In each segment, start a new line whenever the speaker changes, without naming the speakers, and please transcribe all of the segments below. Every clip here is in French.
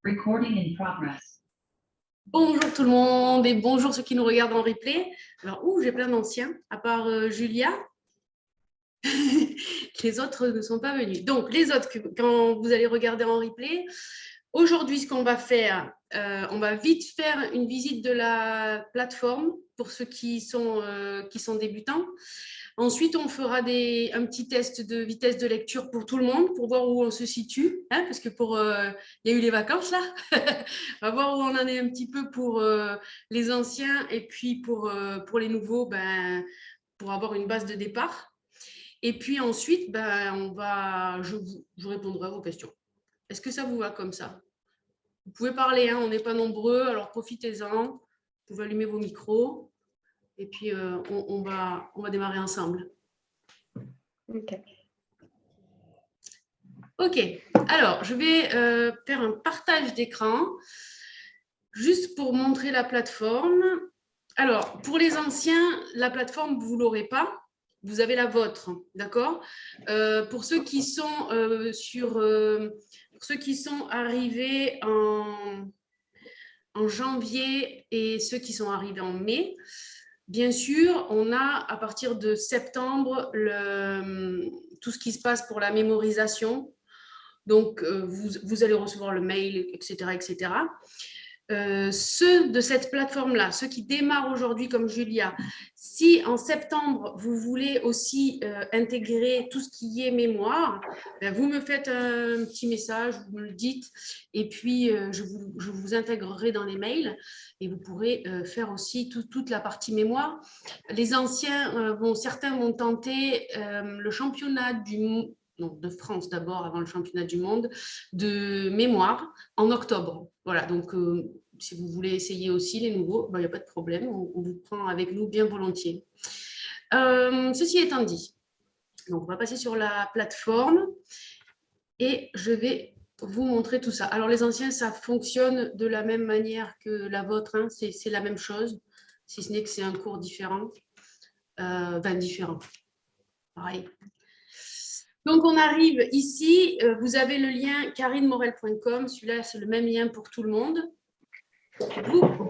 Recording in progress.
Bonjour tout le monde et bonjour ceux qui nous regardent en replay. Alors, j'ai plein d'anciens, à part Julia. Les autres ne sont pas venus. Donc, les autres, quand vous allez regarder en replay, aujourd'hui, ce qu'on va faire, on va vite faire une visite de la plateforme pour ceux qui sont débutants. Ensuite, on fera un petit test de vitesse de lecture pour tout le monde, pour voir où on se situe, hein, parce que il y a eu les vacances là. On va voir où on en est un petit peu pour les anciens et puis pour les nouveaux, pour avoir une base de départ. Et puis ensuite, je répondrai à vos questions. Est-ce que ça vous va comme ça? Vous pouvez parler, hein, on n'est pas nombreux, alors profitez-en. Vous pouvez allumer vos micros. Et puis, on va démarrer ensemble. OK. Alors, je vais faire un partage d'écran juste pour montrer la plateforme. Alors, pour les anciens, la plateforme, vous ne l'aurez pas. Vous avez la vôtre, d'accord? Pour ceux qui sont arrivés en janvier et ceux qui sont arrivés en mai, bien sûr, on a à partir de septembre tout ce qui se passe pour la mémorisation. Donc, vous allez recevoir le mail, etc., etc. Ceux de cette plateforme-là, ceux qui démarrent aujourd'hui comme Julia, si en septembre, vous voulez aussi intégrer tout ce qui est mémoire, vous me faites un petit message, vous me le dites, et puis je vous intégrerai dans les mails et vous pourrez faire aussi toute la partie mémoire. Les anciens, certains vont tenter le championnat de France d'abord, avant le championnat du monde, de mémoire en octobre. Voilà, donc si vous voulez essayer aussi les nouveaux, il n'y a pas de problème, on vous prend avec nous bien volontiers. Ceci étant dit, donc on va passer sur la plateforme et je vais vous montrer tout ça. Alors les anciens, ça fonctionne de la même manière que la vôtre, hein, c'est la même chose, si ce n'est que c'est un cours différent, différent, pareil. Donc, on arrive ici, vous avez le lien karinemorel.com, celui-là, c'est le même lien pour tout le monde.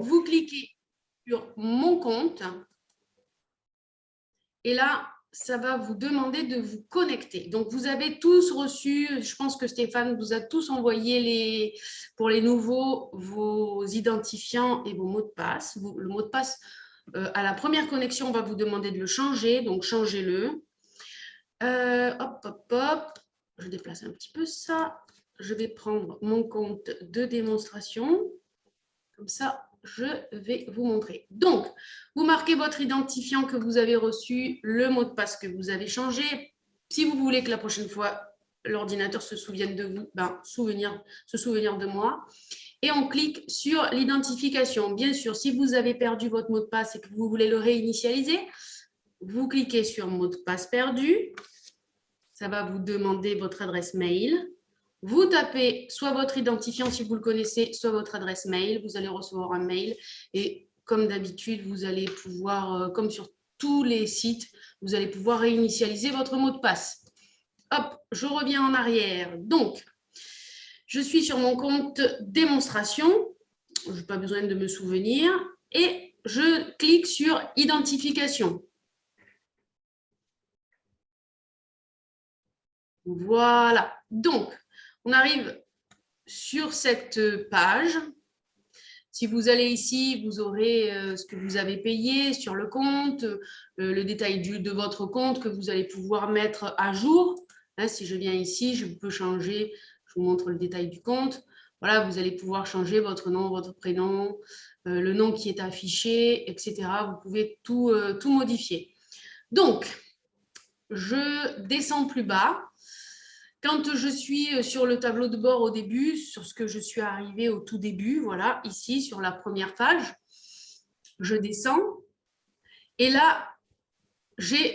Vous cliquez sur mon compte et là, ça va vous demander de vous connecter. Donc, vous avez tous reçu, je pense que Stéphane vous a tous envoyé pour les nouveaux vos identifiants et vos mots de passe. Le mot de passe, à la première connexion, on va vous demander de le changer, donc changez-le. Hop, je déplace un petit peu ça. Je vais prendre mon compte de démonstration. Comme ça, je vais vous montrer. Donc, vous marquez votre identifiant que vous avez reçu, le mot de passe que vous avez changé. Si vous voulez que la prochaine fois, l'ordinateur se souvienne de vous, se souvenir de moi. Et on clique sur l'identification. Bien sûr, si vous avez perdu votre mot de passe et que vous voulez le réinitialiser, vous cliquez sur mot de passe perdu. Ça va vous demander votre adresse mail. Vous tapez soit votre identifiant si vous le connaissez, soit votre adresse mail. Vous allez recevoir un mail et comme d'habitude, vous allez pouvoir, comme sur tous les sites, vous allez pouvoir réinitialiser votre mot de passe. Hop, je reviens en arrière. Donc, je suis sur mon compte démonstration. Je n'ai pas besoin de me souvenir. Et je clique sur identification. Voilà. Donc, on arrive sur cette page. Si vous allez ici, vous aurez ce que vous avez payé sur le compte, le détail de votre compte que vous allez pouvoir mettre à jour. Hein, si je viens ici, je peux changer, je vous montre le détail du compte. Voilà, vous allez pouvoir changer votre nom, votre prénom, le nom qui est affiché, etc. Vous pouvez tout modifier. Donc, je descends plus bas. Quand je suis sur le tableau de bord au début, sur ce que je suis arrivée au tout début, voilà, ici sur la première page, je descends et là,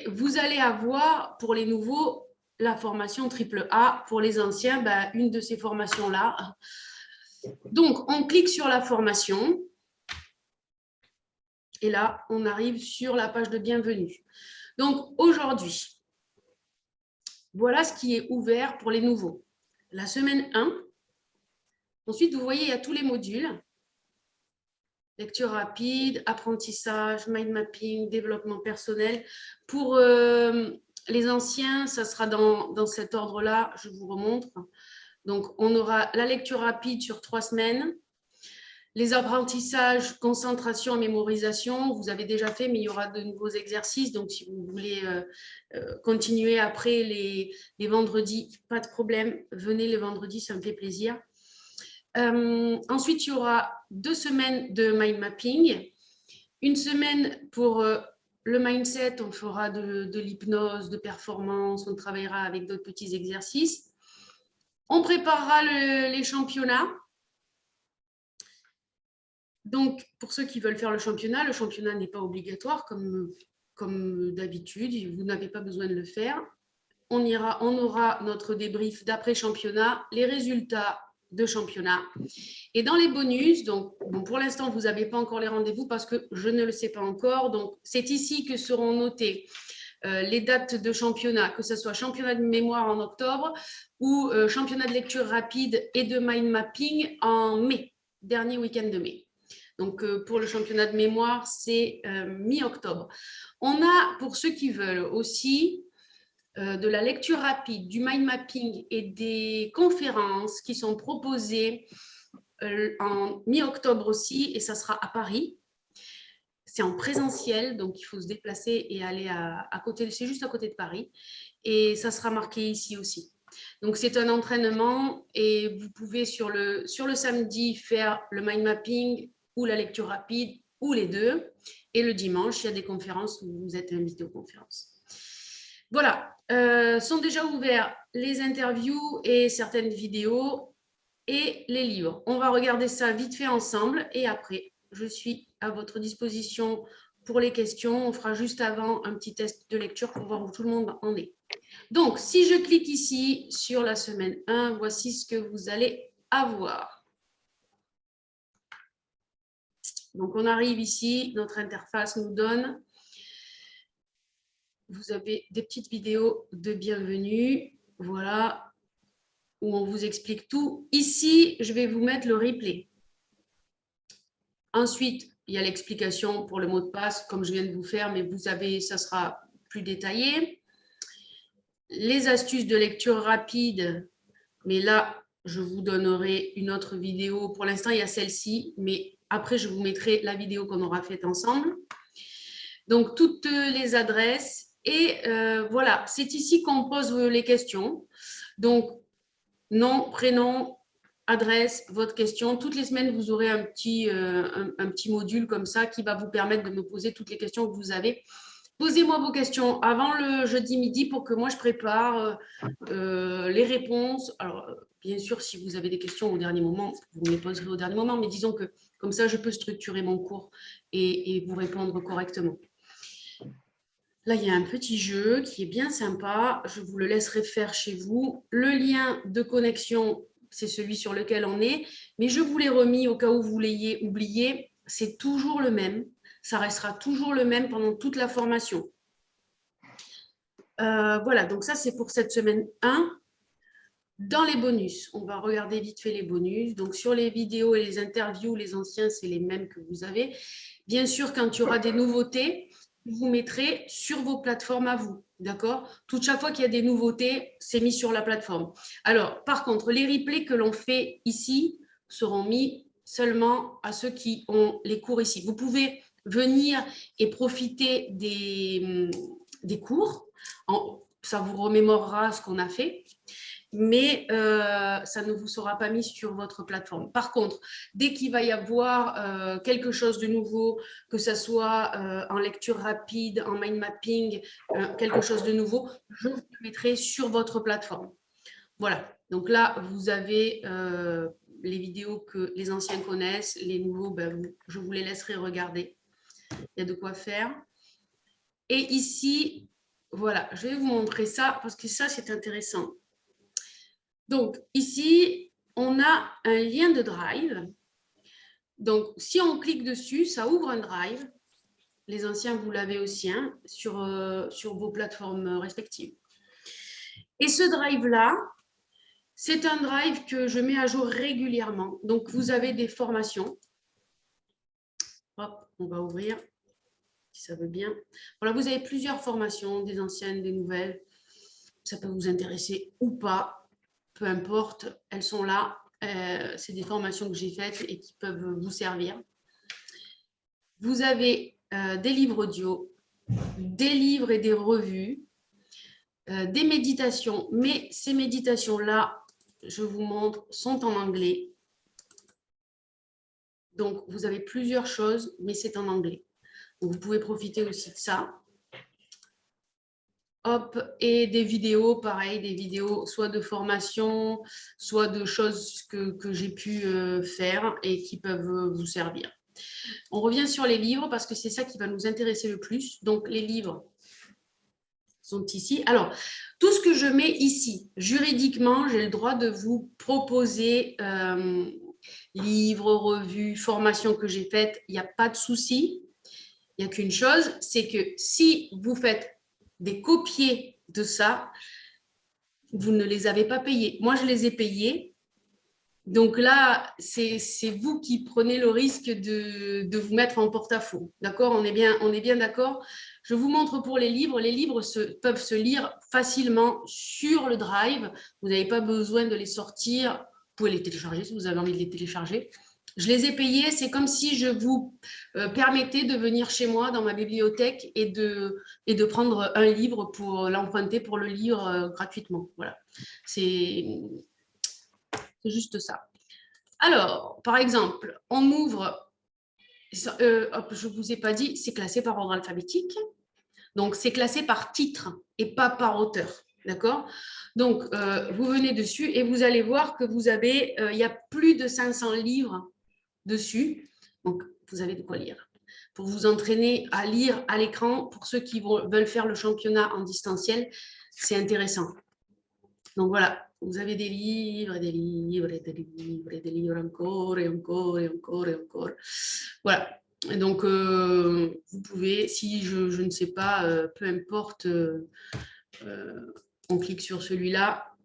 vous allez avoir pour les nouveaux la formation AAA, pour les anciens, une de ces formations-là. Donc, on clique sur la formation et là, on arrive sur la page de bienvenue. Donc, aujourd'hui, voilà ce qui est ouvert pour les nouveaux. La semaine 1, Ensuite, vous voyez, il y a tous les modules. Lecture rapide, apprentissage, mind mapping, développement personnel. Pour les anciens, ça sera dans cet ordre-là, je vous remontre. Donc, on aura la lecture rapide sur 3 semaines. Les apprentissages, concentration et mémorisation, vous avez déjà fait, mais il y aura de nouveaux exercices. Donc, si vous voulez continuer après les vendredis, pas de problème. Venez les vendredis, ça me fait plaisir. Ensuite, il y aura 2 semaines de mind mapping. Une semaine pour le mindset, on fera de l'hypnose, de performance, on travaillera avec d'autres petits exercices. On préparera les championnats. Donc, pour ceux qui veulent faire le championnat n'est pas obligatoire comme d'habitude. Vous n'avez pas besoin de le faire. On aura notre débrief d'après-championnat, les résultats de championnat. Et dans les bonus, donc, bon, pour l'instant, vous n'avez pas encore les rendez-vous parce que je ne le sais pas encore. Donc, c'est ici que seront notées les dates de championnat, que ce soit championnat de mémoire en octobre ou championnat de lecture rapide et de mind mapping en mai, dernier week-end de mai. Donc, pour le championnat de mémoire, c'est mi-octobre. On a, pour ceux qui veulent aussi, de la lecture rapide, du mind mapping et des conférences qui sont proposées en mi-octobre aussi, et ça sera à Paris. C'est en présentiel, donc il faut se déplacer et aller à côté, c'est juste à côté de Paris, et ça sera marqué ici aussi. Donc, c'est un entraînement et vous pouvez sur le samedi faire le mind mapping ou la lecture rapide ou les deux. Et le dimanche, il y a des conférences où vous êtes invité aux conférences. Voilà, sont déjà ouverts les interviews et certaines vidéos et les livres. On va regarder ça vite fait ensemble et après, je suis à votre disposition pour les questions. On fera juste avant un petit test de lecture pour voir où tout le monde en est. Donc, si je clique ici sur la semaine 1, voici ce que vous allez avoir. Donc, on arrive ici, notre interface nous donne. Vous avez des petites vidéos de bienvenue, voilà, où on vous explique tout. Ici, je vais vous mettre le replay. Ensuite, il y a l'explication pour le mot de passe, comme je viens de vous faire, mais vous avez, ça sera plus détaillé. Les astuces de lecture rapide, mais là, je vous donnerai une autre vidéo. Pour l'instant, il y a celle-ci, mais après, je vous mettrai la vidéo qu'on aura faite ensemble. Donc, toutes les adresses. Et voilà, c'est ici qu'on pose les questions. Donc, nom, prénom, adresse, votre question. Toutes les semaines, vous aurez un petit module comme ça qui va vous permettre de me poser toutes les questions que vous avez. Posez-moi vos questions avant le jeudi midi pour que moi, je prépare les réponses. Alors, bien sûr, si vous avez des questions au dernier moment, vous me les poserez au dernier moment, mais disons que comme ça, je peux structurer mon cours et vous répondre correctement. Là, il y a un petit jeu qui est bien sympa. Je vous le laisserai faire chez vous. Le lien de connexion, c'est celui sur lequel on est, mais je vous l'ai remis au cas où vous l'ayez oublié. C'est toujours le même. Ça restera toujours le même pendant toute la formation. Voilà, donc ça, c'est pour cette semaine 1. Dans les bonus, on va regarder vite fait les bonus. Donc, sur les vidéos et les interviews, les anciens, c'est les mêmes que vous avez. Bien sûr, quand il y aura des nouveautés, vous mettrez sur vos plateformes à vous, d'accord? Chaque fois qu'il y a des nouveautés, c'est mis sur la plateforme. Alors, par contre, les replays que l'on fait ici seront mis seulement à ceux qui ont les cours ici. Vous pouvez venir et profiter des cours. Ça vous remémorera ce qu'on a fait, mais ça ne vous sera pas mis sur votre plateforme. Par contre, dès qu'il va y avoir quelque chose de nouveau, que ce soit en lecture rapide, en mind mapping, quelque chose de nouveau, je vous le mettrai sur votre plateforme. Voilà, donc là, vous avez les vidéos que les anciens connaissent, les nouveaux, ben, je vous les laisserai regarder. Il y a de quoi faire. Et ici, voilà, je vais vous montrer ça parce que ça, c'est intéressant. Donc, ici, on a un lien de Drive. Donc, si on clique dessus, ça ouvre un Drive. Les anciens, vous l'avez aussi hein, sur vos plateformes respectives. Et ce Drive-là, C'est un drive que je mets à jour régulièrement. Donc, vous avez des formations. Hop, on va ouvrir, si ça veut bien. Voilà, vous avez plusieurs formations, des anciennes, des nouvelles. Ça peut vous intéresser ou pas, peu importe, elles sont là. C'est des formations que j'ai faites et qui peuvent vous servir. Vous avez des livres audio, des livres et des revues, des méditations, mais ces méditations-là, je vous montre, sont en anglais. Donc, vous avez plusieurs choses, mais c'est en anglais. Donc, vous pouvez profiter aussi de ça. Hop, et des vidéos, pareil, des vidéos soit de formation, soit de choses que j'ai pu faire et qui peuvent vous servir. On revient sur les livres parce que c'est ça qui va nous intéresser le plus. Donc, les livres sont ici. Alors, tout ce que je mets ici, juridiquement, j'ai le droit de vous proposer livres, revues, formations que j'ai faites. Il n'y a pas de souci. Il n'y a qu'une chose, c'est que si vous faites des copiés de ça, vous ne les avez pas payés. Moi, je les ai payés. Donc là, c'est vous qui prenez le risque de vous mettre en porte-à-faux. D'accord? On est bien d'accord. Je vous montre pour les livres. Les livres peuvent se lire facilement sur le Drive. Vous n'avez pas besoin de les sortir. Vous pouvez les télécharger si vous avez envie de les télécharger. Je les ai payés. C'est comme si je vous permettais de venir chez moi dans ma bibliothèque et de prendre un livre pour l'emprunter, pour le lire gratuitement. Voilà. C'est juste ça. Alors, par exemple, on ouvre, hop, je ne vous ai pas dit, c'est classé par ordre alphabétique. Donc, c'est classé par titre et pas par auteur. D'accord? Donc, vous venez dessus et vous allez voir que vous avez, il y a plus de 500 livres dessus. Donc, vous avez de quoi lire. Pour vous entraîner à lire à l'écran, pour ceux qui veulent faire le championnat en distanciel, c'est intéressant. Donc voilà, vous avez des livres et des livres et des livres et des livres encore et encore et encore et encore. Voilà. Et donc, vous pouvez, si je ne sais pas, peu importe, on clique sur celui-là.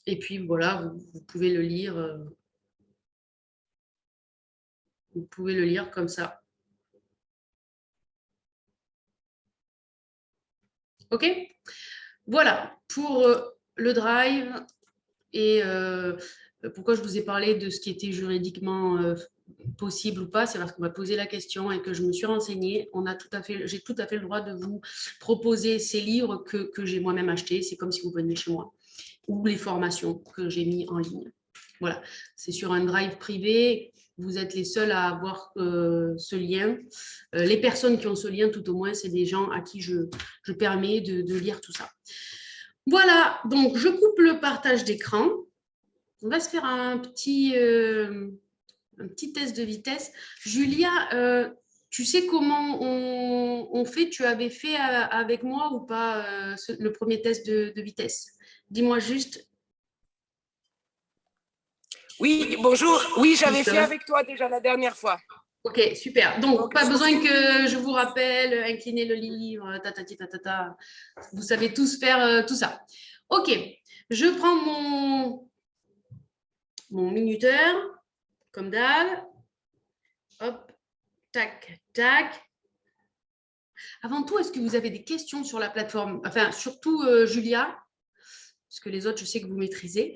Et puis voilà, vous pouvez le lire. Vous pouvez le lire comme ça. OK? Voilà, pour le drive et pourquoi je vous ai parlé de ce qui était juridiquement possible ou pas, c'est parce qu'on m'a posé la question et que je me suis renseignée. J'ai tout à fait le droit de vous proposer ces livres que j'ai moi-même achetés. C'est comme si vous veniez chez moi. Ou les formations que j'ai mis en ligne. Voilà, c'est sur un drive privé. Vous êtes les seuls à avoir ce lien. Les personnes qui ont ce lien, tout au moins, c'est des gens à qui je permets de lire tout ça. Voilà, donc je coupe le partage d'écran. On va se faire un petit test de vitesse. Julia, tu sais comment on fait? Tu avais fait avec moi ou pas le premier test de vitesse? Dis-moi juste.
Oui, bonjour. Oui, j'avais fait avec toi déjà la dernière fois.
Ok, super. Donc, pas besoin que je vous rappelle, incliner le livre, tatati tatata. Vous savez tous faire tout ça. Ok, je prends mon minuteur, comme d'hab. Hop, tac, tac. Avant tout, est-ce que vous avez des questions sur la plateforme? Enfin, surtout Julia, parce que les autres, je sais que vous maîtrisez.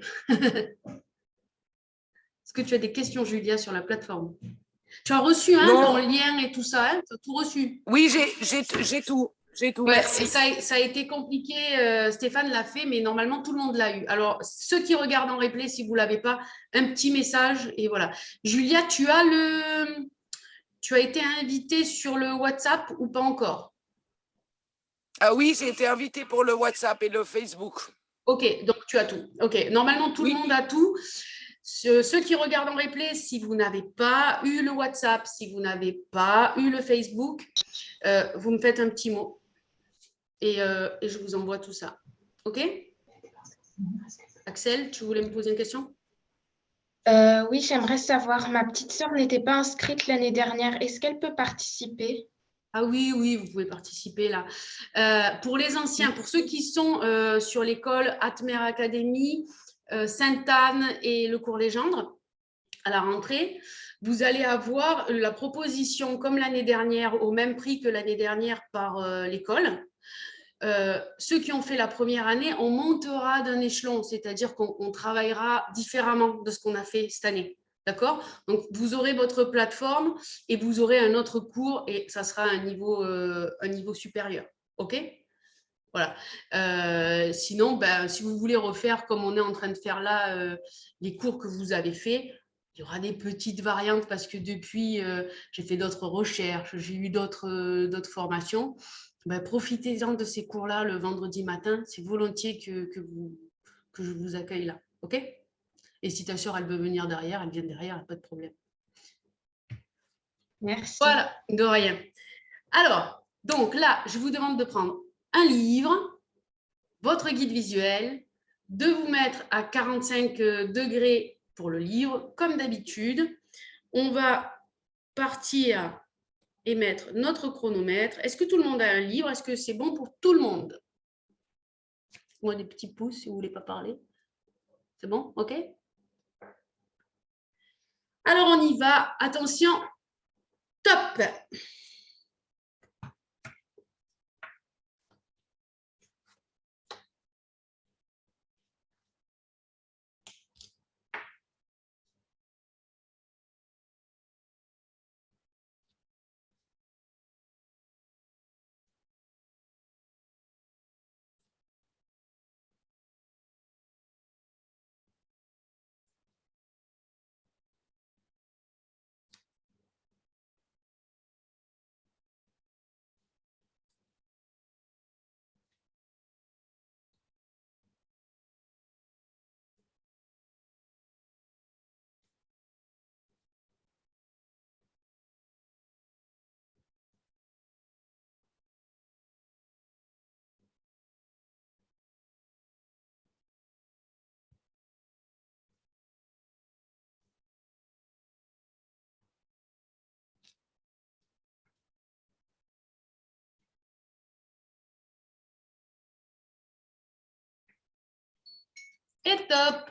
Est-ce que tu as des questions, Julia, sur la plateforme? Tu as reçu ton lien et tout ça, hein? Tu as tout reçu?
Oui, j'ai tout. J'ai tout,
Ouais,
merci.
et ça a été compliqué, Stéphane l'a fait, mais normalement, tout le monde l'a eu. Alors, ceux qui regardent en replay, si vous ne l'avez pas, un petit message et voilà. Julia, tu as été invitée sur le WhatsApp ou pas encore?
Ah oui, j'ai été invitée pour le WhatsApp et le Facebook.
Ok, donc tu as tout. Ok, normalement, tout le monde a tout. Ceux qui regardent en replay, si vous n'avez pas eu le WhatsApp, si vous n'avez pas eu le Facebook, vous me faites un petit mot et je vous envoie tout ça. Ok? Axel, tu voulais me poser une question?
Oui, j'aimerais savoir, ma petite sœur n'était pas inscrite l'année dernière. Est-ce qu'elle peut participer?
Ah oui, oui, vous pouvez participer là. Pour les anciens, pour ceux qui sont sur l'école Atmer Academy, Sainte-Anne et le cours Légendre. À la rentrée, vous allez avoir la proposition, comme l'année dernière, au même prix que l'année dernière par l'école. Ceux qui ont fait la première année, on montera d'un échelon, c'est-à-dire qu'on travaillera différemment de ce qu'on a fait cette année. D'accord? Donc, vous aurez votre plateforme et vous aurez un autre cours et ça sera un niveau supérieur. OK? Voilà. Sinon, ben, si vous voulez refaire comme on est en train de faire là, les cours que vous avez faits, il y aura des petites variantes parce que depuis, j'ai fait d'autres recherches, j'ai eu d'autres formations. Ben, profitez-en de ces cours-là le vendredi matin. C'est volontiers que je vous accueille là. OK? Et si ta soeur, elle veut venir derrière, elle vient derrière, pas de problème.
Merci.
Voilà, de rien. Alors, donc là, je vous demande de prendre un livre, votre guide visuel, de vous mettre à 45 degrés pour le livre, comme d'habitude. On va partir et mettre notre chronomètre. Est-ce que tout le monde a un livre? Est-ce que c'est bon pour tout le monde? Moi, des petits pouces si vous ne voulez pas parler. C'est bon? OK? Alors, on y va. Attention. Top! Et top!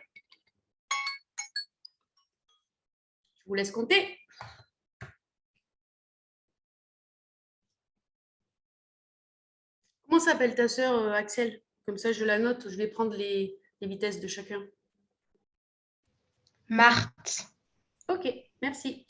Je vous laisse compter. Comment s'appelle ta sœur, Axel? Comme ça, je la note. Je vais prendre les vitesses de chacun.
Marthe.
OK, merci.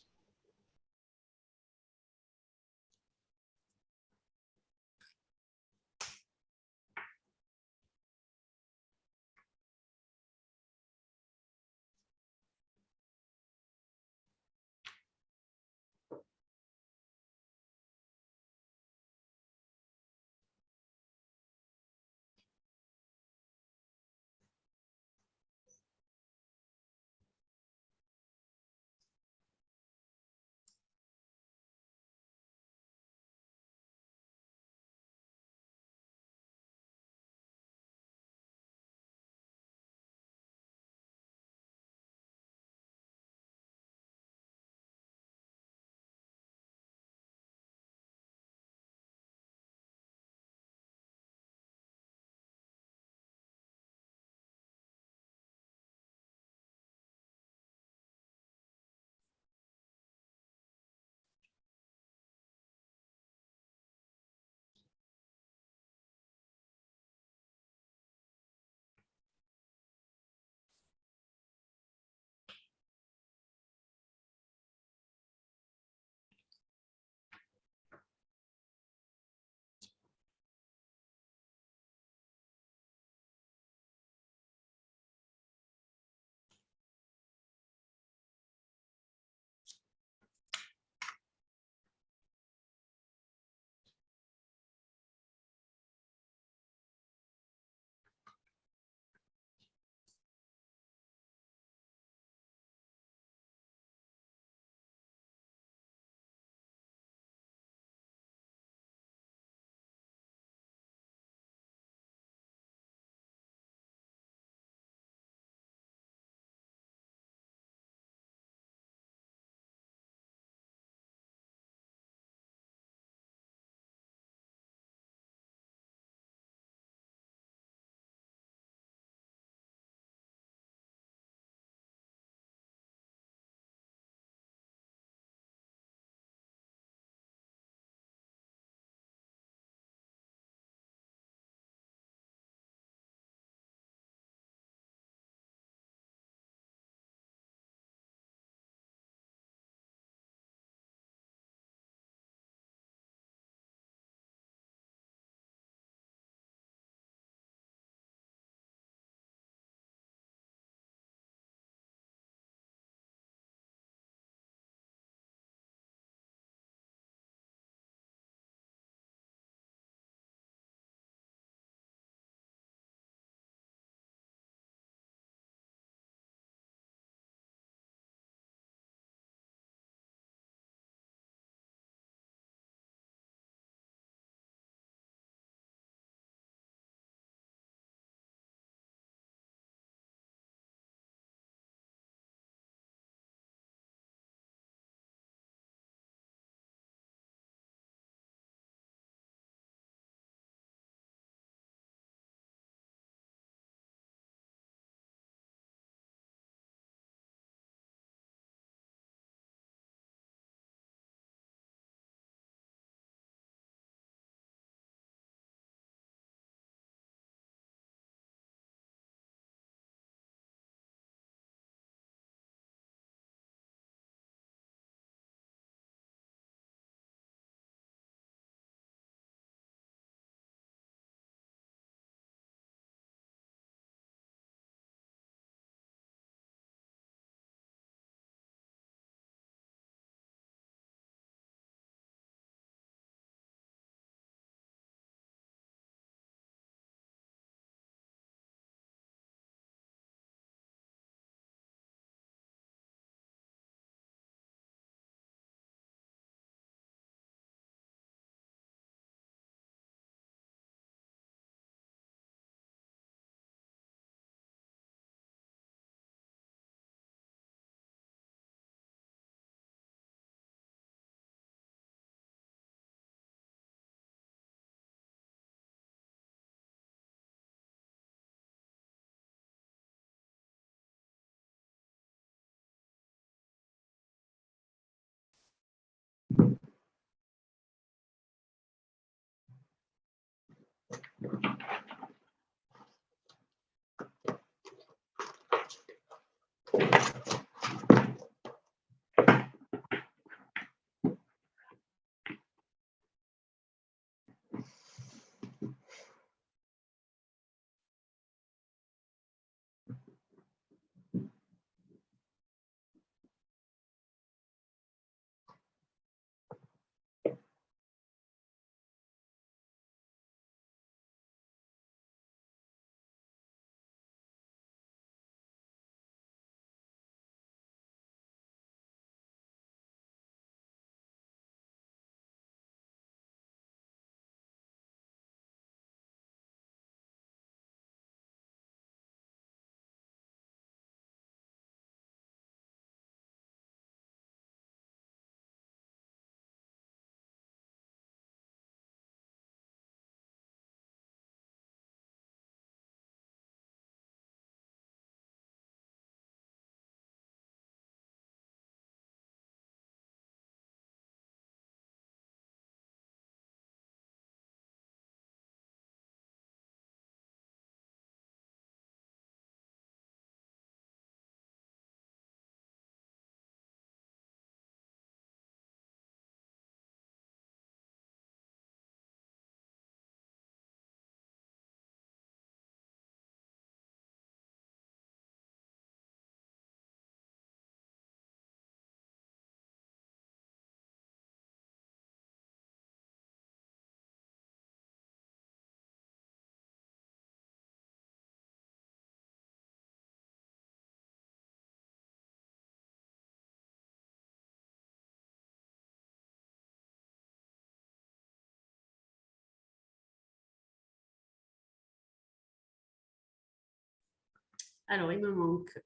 Alors, il me manque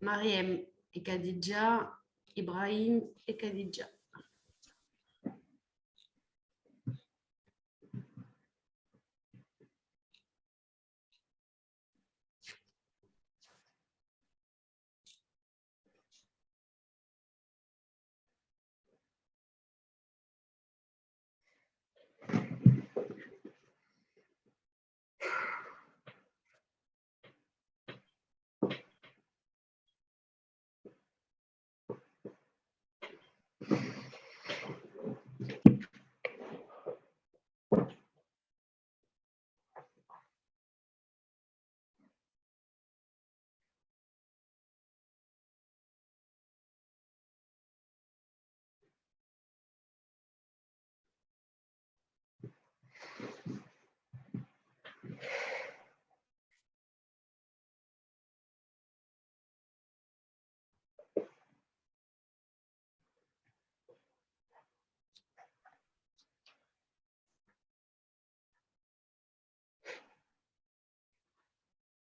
Mariem et Khadija, Ibrahim et Khadija.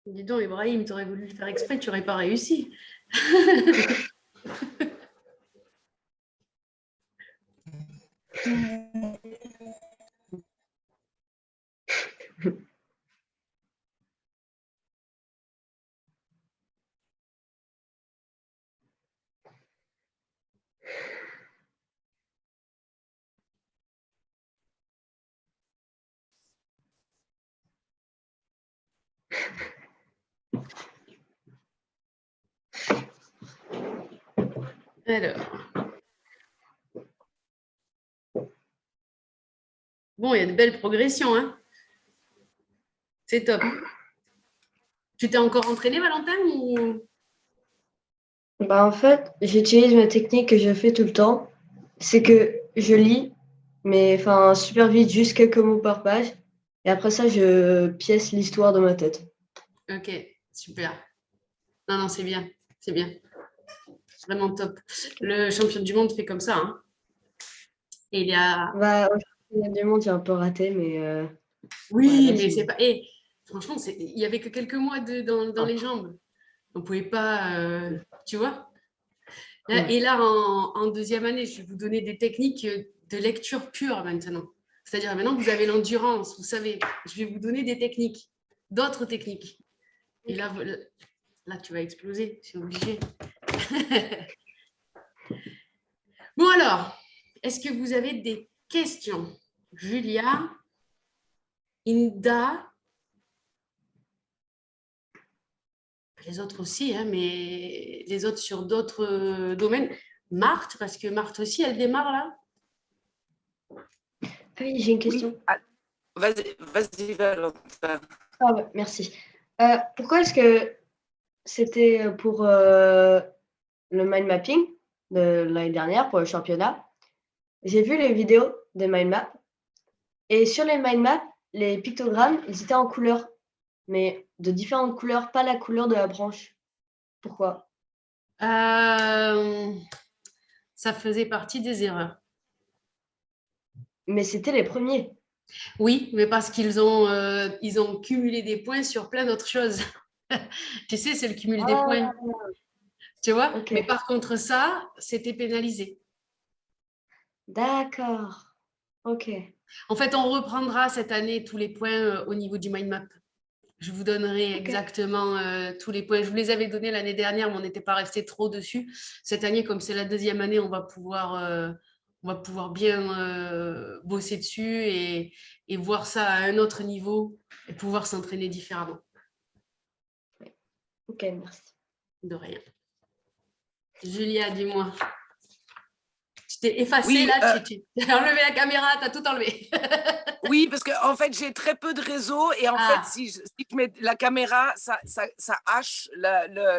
Dis donc, Ibrahim, tu aurais voulu le faire exprès, tu n'aurais pas réussi. Alors. Bon, il y a de belles progressions, hein. C'est top. Tu t'es encore entraîné, Valentin, ou...
Bah, en fait, j'utilise ma technique que je fais tout le temps. C'est que je lis, mais enfin super vite, juste quelques mots par page. Et après ça, je pièce l'histoire dans ma tête.
Ok, super. Non, non, c'est bien. C'est bien. Vraiment top. Le champion du monde fait comme ça, hein. Et il y a...
Bah, au championnat du monde, j'ai un peu raté, mais
Oui,
ouais, là,
mais
c'est
c'est
bon.
pas... Et franchement, il y avait que quelques mois dans les jambes. On ne pouvait pas... tu vois?
Ouais.
Et là, en deuxième année, je vais vous donner des techniques de lecture pure maintenant. C'est-à-dire, maintenant, vous avez l'endurance, vous savez. Je vais vous donner des techniques, d'autres techniques. Et là, là, tu vas exploser, c'est obligé. Bon alors, est-ce que vous avez des questions? Julia? Inda, les autres aussi, hein, mais les autres sur d'autres domaines. Marthe, parce que Marthe aussi, elle démarre là.
Ah oui, j'ai une
Oui.
question.
Ah, vas-y, Valentin.
Ah ouais, merci. Pourquoi est-ce que c'était pour le mind mapping de l'année dernière, pour le championnat? J'ai vu les vidéos des mind maps et sur les mind maps, les pictogrammes, ils étaient en couleur, mais de différentes couleurs, pas la couleur de la branche. Pourquoi?
Ça faisait partie des erreurs.
Mais c'était les premiers.
Oui, mais parce qu'ils ils ont cumulé des points sur plein d'autres choses. Tu sais, c'est le cumul des
Ah,
points. Tu vois?
ok.
Mais par contre, ça, c'était pénalisé.
D'accord. Ok.
En fait, on reprendra cette année tous les points au niveau du mind map. Je vous donnerai
Ok.
exactement tous les points. Je vous les avais donnés l'année dernière, mais on n'était pas resté trop dessus. Cette année, comme c'est la deuxième année, on va pouvoir bien bosser dessus et voir ça à un autre niveau et pouvoir s'entraîner différemment.
Ok, merci.
De rien. Julia, dis-moi. Tu t'es effacée
Oui,
là, tu as enlevé la caméra, tu as tout enlevé.
oui, parce que en fait, j'ai très peu de réseau et en fait, si je mets la caméra, ça hache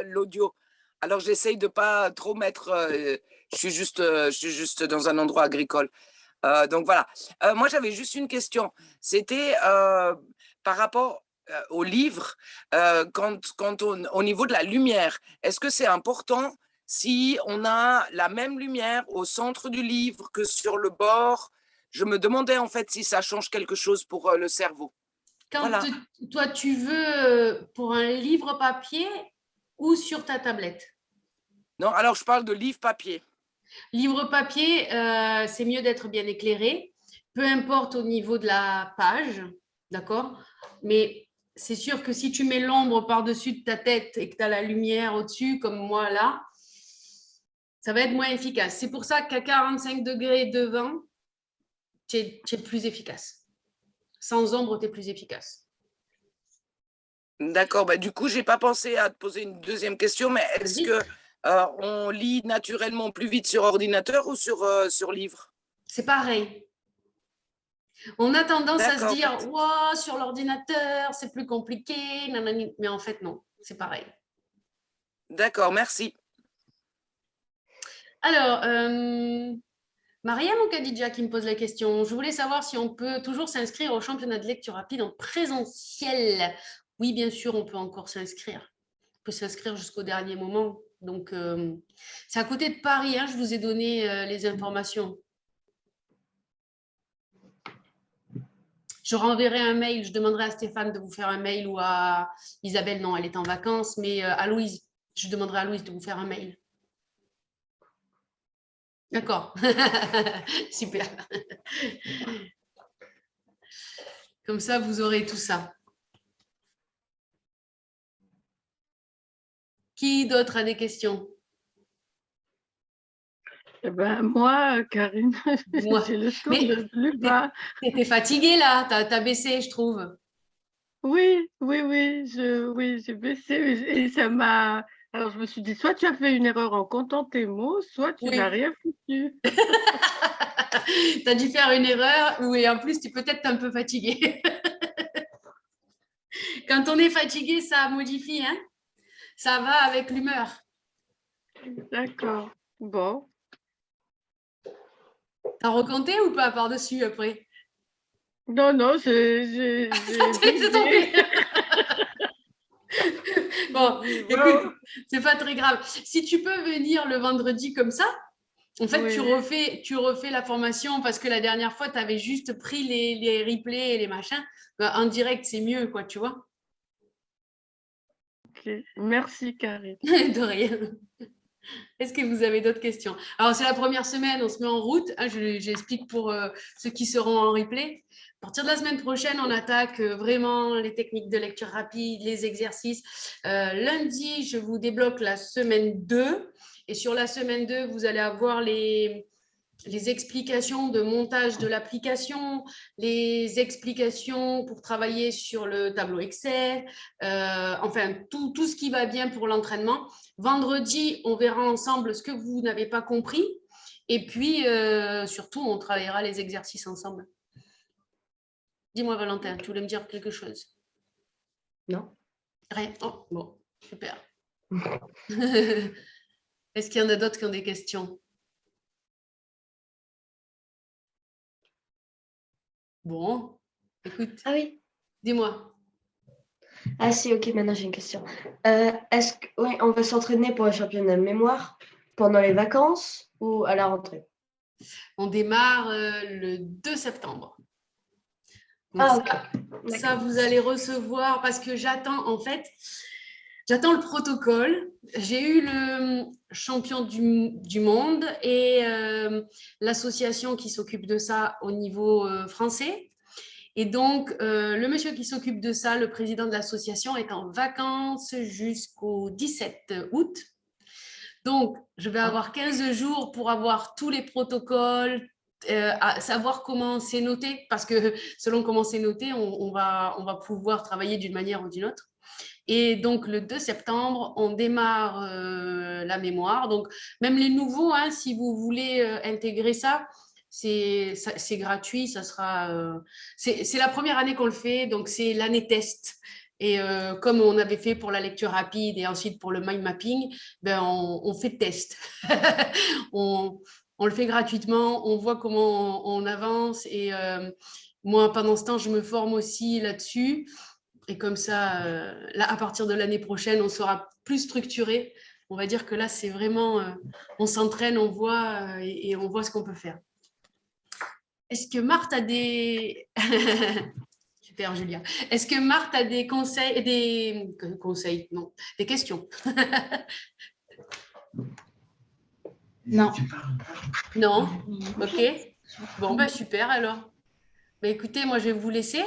l'audio. Alors, j'essaye de pas trop mettre. Je suis juste dans un endroit agricole. Donc voilà. Moi, j'avais juste une question. C'était par rapport au livre, au niveau de la lumière. Est-ce que c'est important si on a la même lumière au centre du livre que sur le bord? Je me demandais en fait si ça change quelque chose pour le cerveau.
Quand
Voilà.
toi, tu veux pour un livre papier ou sur ta tablette?
Non, alors je parle de livre papier.
Livre papier, c'est mieux d'être bien éclairé, peu importe au niveau de la page, d'accord? Mais c'est sûr que si tu mets l'ombre par-dessus de ta tête et que tu as la lumière au-dessus, comme moi là, ça va être moins efficace. C'est pour ça qu'à 45 degrés devant, tu es plus efficace. Sans ombre, tu es plus efficace.
D'accord. Bah, du coup, j'ai pas pensé à te poser une deuxième question, mais est-ce
Vas-y.
que on lit naturellement plus vite sur ordinateur ou sur livre?
C'est pareil. On a tendance à se
D'accord.
dire, wow, sur l'ordinateur, c'est plus compliqué, nanani. Mais en fait, non, c'est pareil.
D'accord, merci.
Alors, Mariam ou Khadija qui me pose la question. Je voulais savoir si on peut toujours s'inscrire au championnat de lecture rapide en présentiel. Oui, bien sûr, on peut encore s'inscrire. On peut s'inscrire jusqu'au dernier moment. Donc, c'est à côté de Paris. Hein, je vous ai donné les informations. Je renverrai un mail. Je demanderai à Stéphane de vous faire un mail ou à Isabelle. Non, elle est en vacances. Mais à Louise, je demanderai à Louise de vous faire un mail. D'accord. Super. Comme ça, vous aurez tout ça. Qui d'autre a des questions?
Eh ben, moi, Karine,
Moi.
j'ai le son
Mais
de plus bas.
tu étais fatiguée là, tu as baissé, je trouve.
Oui, oui, oui, oui, j'ai baissé et ça m'a. Alors, je me suis dit, soit tu as fait une erreur en comptant tes mots, soit tu n'as
Oui.
rien foutu.
Tu as dû faire une erreur, oui, en plus, tu peut-être un peu fatiguée. Quand on est fatigué, ça modifie, hein? Ça va avec l'humeur.
D'accord. Bon.
T'as recompté ou pas par-dessus après?
Non, non, j'ai
C'est
bugué.
tombé. Bon,
Wow.
écoute, c'est pas très grave. Si tu peux venir le vendredi comme ça, en fait,
Oui,
tu refais la formation parce que la dernière fois, tu avais juste pris les replays et les machins. En direct, c'est mieux, quoi, tu vois.
ok. Merci, Karine.
De rien. Est-ce que vous avez d'autres questions? Alors, c'est la première semaine, on se met en route. Hein, j'explique pour ceux qui seront en replay. À partir de la semaine prochaine, on attaque vraiment les techniques de lecture rapide, les exercices. Lundi, je vous débloque la semaine 2. Et sur la semaine 2, vous allez avoir les explications de montage de l'application, les explications pour travailler sur le tableau Excel, enfin tout ce qui va bien pour l'entraînement. Vendredi, on verra ensemble ce que vous n'avez pas compris et puis surtout, on travaillera les exercices ensemble. Dis-moi Valentin, tu voulais me dire quelque chose?
Non.
Rien. Oh, bon, super. Est-ce qu'il y en a d'autres qui ont des questions? Bon, écoute,
Ah oui.
dis-moi.
Ah si, ok, maintenant j'ai une question. Est-ce que oui, on va s'entraîner pour un championnat de mémoire pendant les vacances ou à la rentrée?
On démarre le 2 septembre. Donc
Ah ok.
ça,
D'accord.
vous allez recevoir, parce que j'attends le protocole. J'ai eu le champion du monde et l'association qui s'occupe de ça au niveau français. Et donc, le monsieur qui s'occupe de ça, le président de l'association, est en vacances jusqu'au 17 août. Donc, je vais avoir 15 jours pour avoir tous les protocoles, à savoir comment c'est noté, parce que selon comment c'est noté, on va pouvoir travailler d'une manière ou d'une autre. Et donc, le 2 septembre, on démarre la mémoire. Donc, même les nouveaux, hein, si vous voulez intégrer ça, c'est gratuit. Ça sera, c'est la première année qu'on le fait, donc c'est l'année test. Et comme on avait fait pour la lecture rapide et ensuite pour le mind mapping, ben on fait test. On le fait gratuitement, on voit comment on avance. Et moi, pendant ce temps, je me forme aussi là-dessus. Et comme ça, là, à partir de l'année prochaine, on sera plus structuré. On va dire que là, c'est vraiment, on s'entraîne, on voit et on voit ce qu'on peut faire. Est-ce que Marthe a des... Super, Julia. Est-ce que Marthe a des conseils, non, des questions?
Non.
Non? Ok. Bon, ben super alors. Ben, écoutez, moi, je vais vous laisser.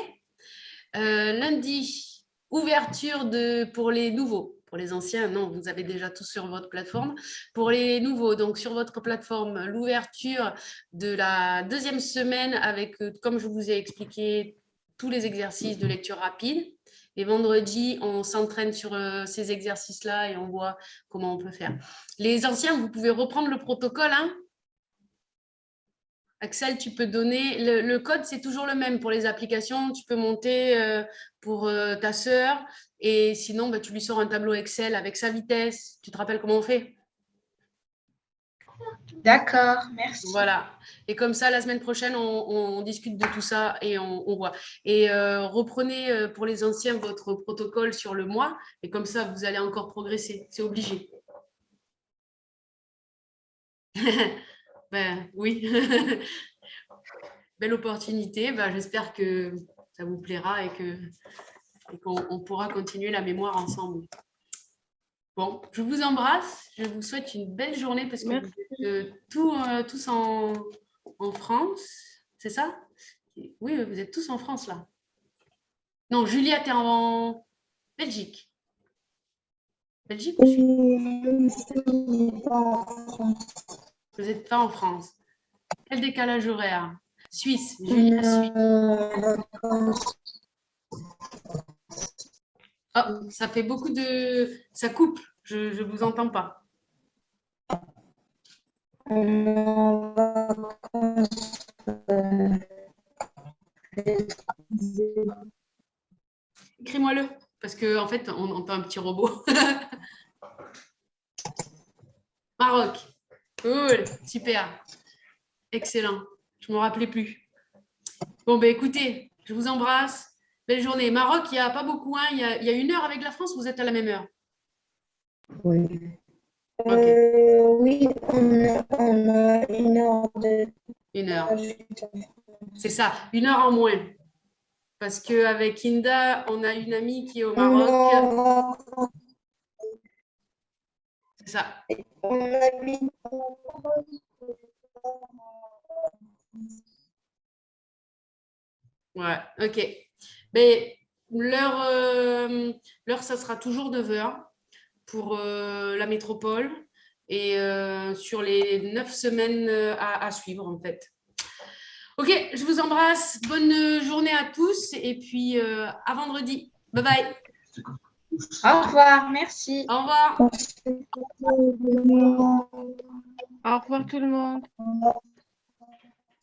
Lundi, ouverture pour les nouveaux. Pour les anciens, non, vous avez déjà tout sur votre plateforme. Pour les nouveaux, donc sur votre plateforme, l'ouverture de la deuxième semaine avec, comme je vous ai expliqué, tous les exercices de lecture rapide. Et vendredi, on s'entraîne sur ces exercices-là et on voit comment on peut faire. Les anciens, vous pouvez reprendre le protocole, hein. Axel, tu peux donner, le code, c'est toujours le même pour les applications. Tu peux monter pour ta sœur et sinon, bah, tu lui sors un tableau Excel avec sa vitesse. Tu te rappelles comment on fait?
D'accord, merci.
Voilà. Et comme ça, la semaine prochaine, on discute de tout ça et on voit. Et reprenez pour les anciens votre protocole sur le mois et comme ça, vous allez encore progresser. C'est obligé. Ben oui. Belle opportunité. Ben, j'espère que ça vous plaira et qu'on pourra continuer la mémoire ensemble. Bon, je vous embrasse. Je vous souhaite une belle journée parce que
Merci.
vous êtes tous en France. C'est ça? Oui, vous êtes tous en France là. Non, Julia, tu es en Belgique. Belgique ou Suisse? Vous n'êtes pas en France. Quel décalage horaire? Suisse. Julia, Suisse. Oh, ça fait beaucoup de... Ça coupe. Je ne vous entends pas. Écris-moi-le, parce qu'en fait, on entend un petit robot. Maroc. Cool, super. Excellent. Je ne me rappelais plus. Bon, ben écoutez, je vous embrasse. Belle journée. Maroc, il n'y a pas beaucoup. Hein. Il y a 1 heure avec la France, vous êtes à la même heure?
Oui.
Okay.
Oui, on a 1 heure de...
1 heure. C'est ça, 1 heure en moins. Parce qu'avec Inda, on a une amie qui est au Maroc. C'est ça.
On habite...
Ouais, ok. Mais l'heure, ça sera toujours 9 heures pour la métropole. et sur les 9 semaines à suivre, en fait. Ok, je vous embrasse. Bonne journée à tous et puis à vendredi. Bye bye.
Au revoir, merci.
Au revoir.
Au revoir tout le monde.